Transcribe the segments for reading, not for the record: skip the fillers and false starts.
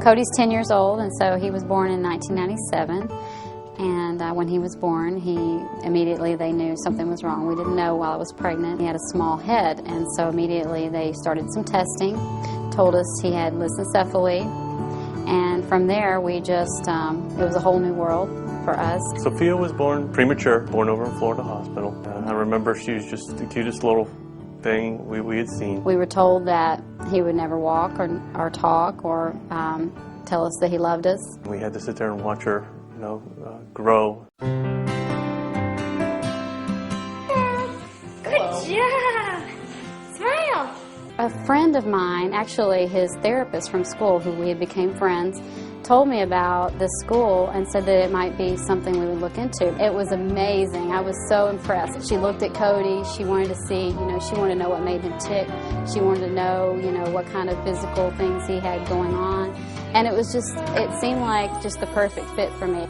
Cody's 10 years old, and so he was born in 1997. And when he was born, they knew something was wrong. We didn't know while I was pregnant. He had a small head, and so immediately they started some testing, told us he had lissencephaly, and from there we just, it was a whole new world for us. Sophia was born premature, born over in Florida Hospital. I remember she was just the cutest little thing we had seen. We were told that he would never walk or talk or tell us that he loved us. We had to sit there and watch her grow. Good job! Smile! A friend of mine, actually his therapist from school, who we became friends, told me about this school and said that it might be something we would look into. It was amazing. I was so impressed. She looked at Cody. She wanted to see, she wanted to know what made him tick. She wanted to know, what kind of physical things he had going on. And it seemed like just the perfect fit for me.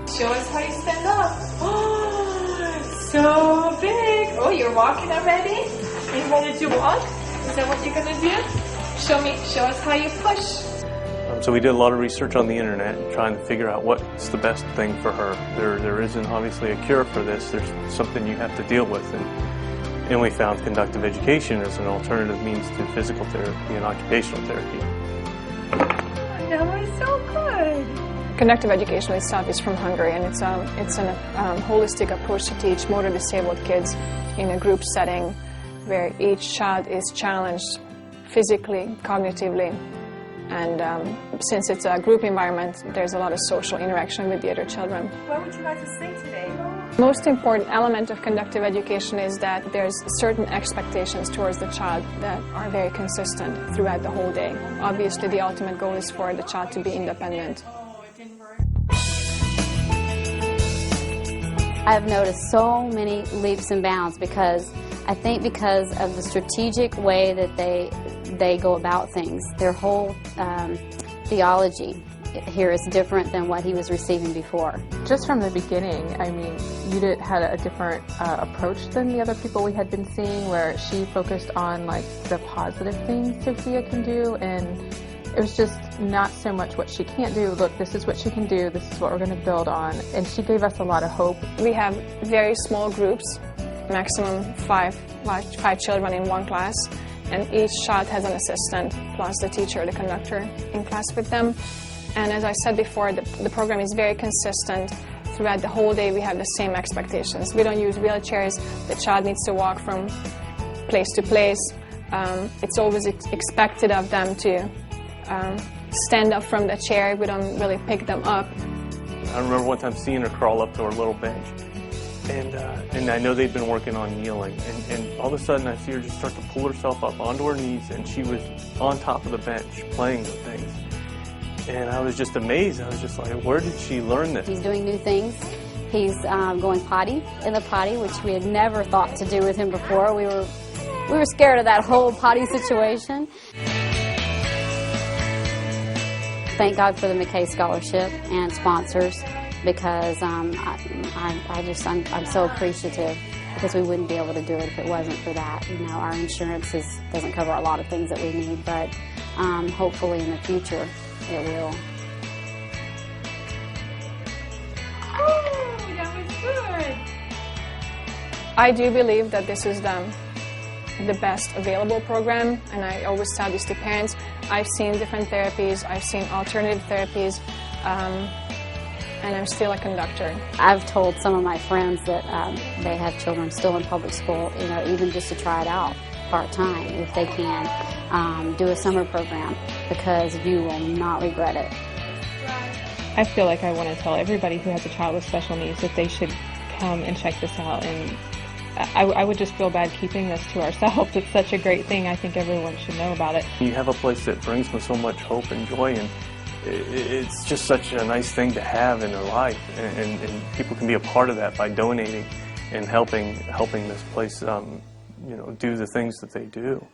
Show us how you stand up. Oh, so big. Oh, you're walking already? Are you ready to walk? Is that what you're going to do? Show us how you push. So we did a lot of research on the internet, trying to figure out what's the best thing for her. There isn't obviously a cure for this. There's something you have to deal with. And we found conductive education as an alternative means to physical therapy and occupational therapy. That was so good. Conductive education itself is from Hungary, and it's a holistic approach to teach motor disabled kids in a group setting where each child is challenged physically, cognitively, and since it's a group environment, there's a lot of social interaction with the other children. What would you like to say today? The most important element of conductive education is that there's certain expectations towards the child that are very consistent throughout the whole day. Obviously, the ultimate goal is for the child to be independent. I've noticed so many leaps and bounds because of the strategic way that they go about things. Their whole theology here is different than what he was receiving before. Just from the beginning, I mean, Judith had a different approach than the other people we had been seeing, where she focused on like the positive things Sophia can do, and it was just not so much what she can't do. Look, this is what she can do, this is what we're going to build on, and she gave us a lot of hope. We have very small groups, maximum five children in one class, and each child has an assistant plus the teacher, the conductor, in class with them. And as I said before, the program is very consistent. Throughout the whole day we have the same expectations. We don't use wheelchairs. The child needs to walk from place to place. It's always expected of them to stand up from the chair. We don't really pick them up. I remember one time seeing her crawl up to her little bench. And I know they'd been working on kneeling, and all of a sudden I see her just start to pull herself up onto her knees, and she was on top of the bench playing with things. And I was just amazed. I was just like, where did she learn this? He's doing new things. He's going potty in the potty, which we had never thought to do with him before. We were scared of that whole potty situation. Thank God for the McKay Scholarship and sponsors, because I'm so appreciative, because we wouldn't be able to do it if it wasn't for that. Our insurance doesn't cover a lot of things that we need, but hopefully in the future it will. Oh, that was good. I do believe that this is the best available program, and I always tell this to parents. I've seen different therapies, I've seen alternative therapies, and I'm still a conductor. I've told some of my friends that they have children still in public school, even just to try it out part-time if they can, do a summer program, because you will not regret it. I feel like I want to tell everybody who has a child with special needs that they should come and check this out, and I would just feel bad keeping this to ourselves. It's such a great thing. I think everyone should know about it. You have a place that brings me so much hope and joy, and it's just such a nice thing to have in their life, and people can be a part of that by donating and helping this place do the things that they do.